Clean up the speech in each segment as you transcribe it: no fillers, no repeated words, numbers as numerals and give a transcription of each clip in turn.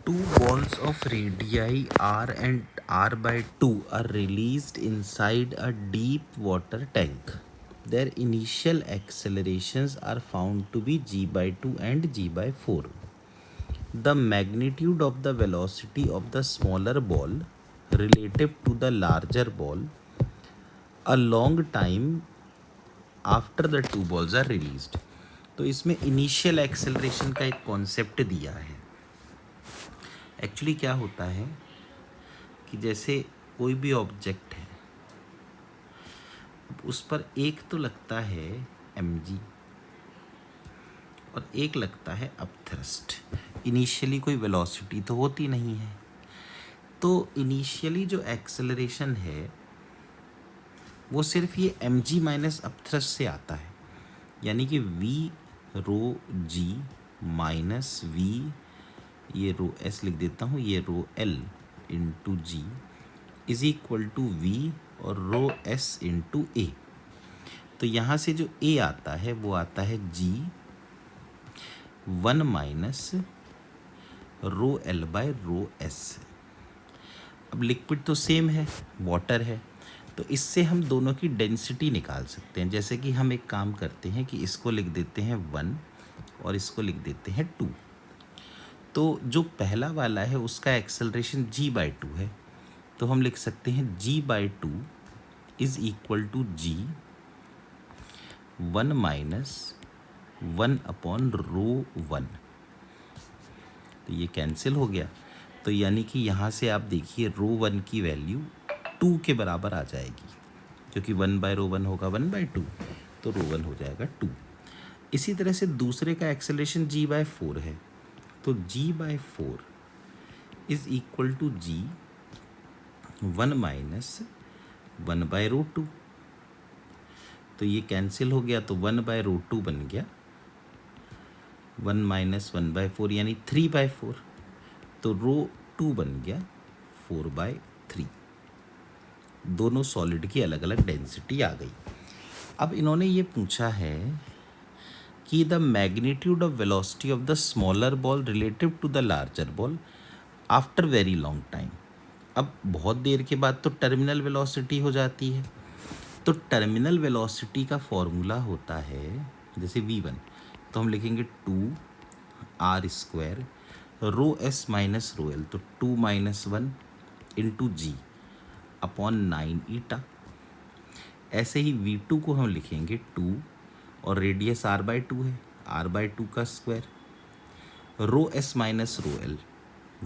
Two balls of radii r and r by 2 are released inside a deep water tank. Their initial accelerations are found to be g by 2 and g by 4. The magnitude of the velocity of the smaller ball relative to the larger ball a long time after the two balls are released. तो इसमें initial acceleration का एक concept दिया है. Actually क्या होता है कि जैसे कोई भी ऑब्जेक्ट है, उस पर एक तो लगता है mg और एक लगता है अपथ्रस्ट. इनिशियली कोई वेलोसिटी तो होती नहीं है, तो इनिशियली जो एक्सेलरेशन है वो सिर्फ ये mg माइनस अपथ्रस्ट से आता है. यानी कि v rho g minus v, ये रो s लिख देता हूँ, ये rho l into g is equal to v और रो s इंटू ए. तो यहाँ से जो a आता है वो आता है g 1 minus rho l by rho s. अब लिक्विड तो सेम है, वाटर है, तो इससे हम दोनों की डेंसिटी निकाल सकते हैं. जैसे कि हम एक काम करते हैं कि इसको लिख देते हैं 1 और इसको लिख देते हैं 2. तो जो पहला वाला है उसका एक्सेलरेशन g बाई 2 है, तो हम लिख सकते हैं g by 2 is equal to g 1 minus 1 upon rho 1. तो ये कैंसिल हो गया. तो यानी कि यहाँ से आप देखिए रो 1 की वैल्यू 2 के बराबर आ जाएगी, क्योंकि 1 बाय रो 1 होगा 1 बाई 2, तो रो 1 हो जाएगा 2. इसी तरह से दूसरे का एक्सेलरेशन g बाय 4 है, तो g by 4 is equal to g 1 minus 1 by rho 2. तो ये कैंसिल हो गया, तो 1 बाय रो 2 बन गया 1 माइनस 1 बाय 4 यानी 3 बाय 4. तो रो 2 बन गया 4 बाय 3. दोनों सॉलिड की अलग अलग डेंसिटी आ गई. अब इन्होंने ये पूछा है कि the magnitude of velocity of the smaller ball relative to the larger ball after very long time. अब बहुत देर के बाद तो टर्मिनल वेलोसिटी हो जाती है. तो टर्मिनल वेलोसिटी का फॉर्मूला होता है जैसे v1, तो हम लिखेंगे 2r² रो s माइनस रो l, तो 2 माइनस 1 इंटू जी अपॉन 9 ईटा. ऐसे ही v2 को हम लिखेंगे 2 और रेडियस r बाई 2 है, r बाई 2 का square rho s minus rho l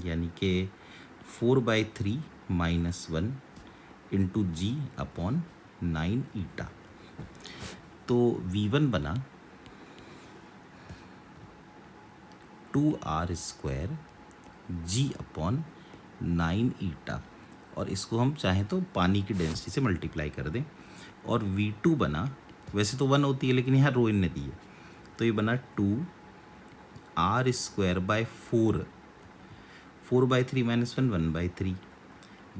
यानी कि 4 by 3 minus 1 into g upon 9 eta. तो v1 बना 2r² g अपॉन 9 ईटा, और इसको हम चाहें तो पानी की डेंसिटी से मल्टीप्लाई कर दें. और v2 बना, वैसे तो 1 होती है लेकिन यहाँ रो इनने दी है, तो ये बना 2r² by 4 by 3 minus 1 1 by 3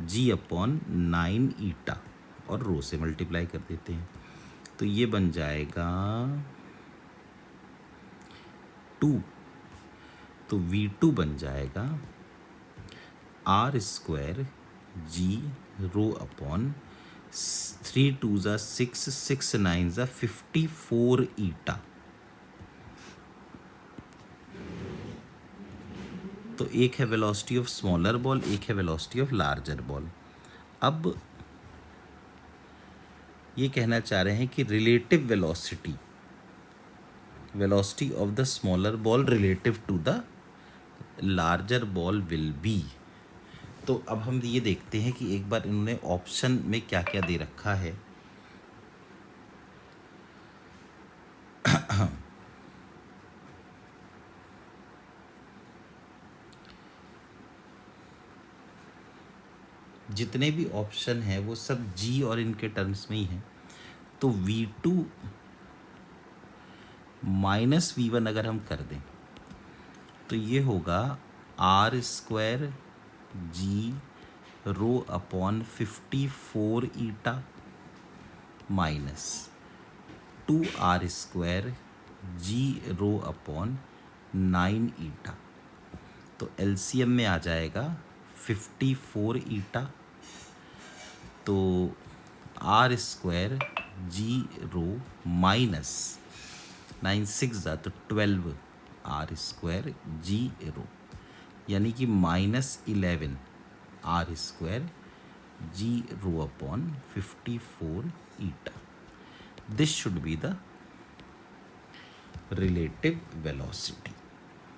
g upon 9 eta, और रो से मल्टीप्लाई कर देते हैं. तो ये बन जाएगा 2. तो v2 बन जाएगा r² g रो अपॉन 3 2 ज़ा 6 6 9 ज़ा 54 ईटा. तो एक है वेलोसिटी ऑफ स्मॉलर बॉल, एक है वेलोसिटी ऑफ लार्जर बॉल. अब ये कहना चाह रहे हैं कि relative velocity of the smaller ball relative to the larger ball will be. तो अब हम ये देखते हैं कि एक बार इन्होंने ऑप्शन में क्या क्या दे रखा है. जितने भी ऑप्शन हैं वो सब जी और इनके टर्म्स में ही हैं. तो v2 माइनस v1 अगर हम कर दें तो ये होगा r² g rho upon 54 eta minus 2r² g rho upon 9 eta. तो एलसीएम में आ जाएगा 54 ईटा, तो r square g rho minus 9 6 तो 12 आर स्क्वायर जी रो, यानी कि -11 r square g rho upon 54 eta. This should be the relative velocity.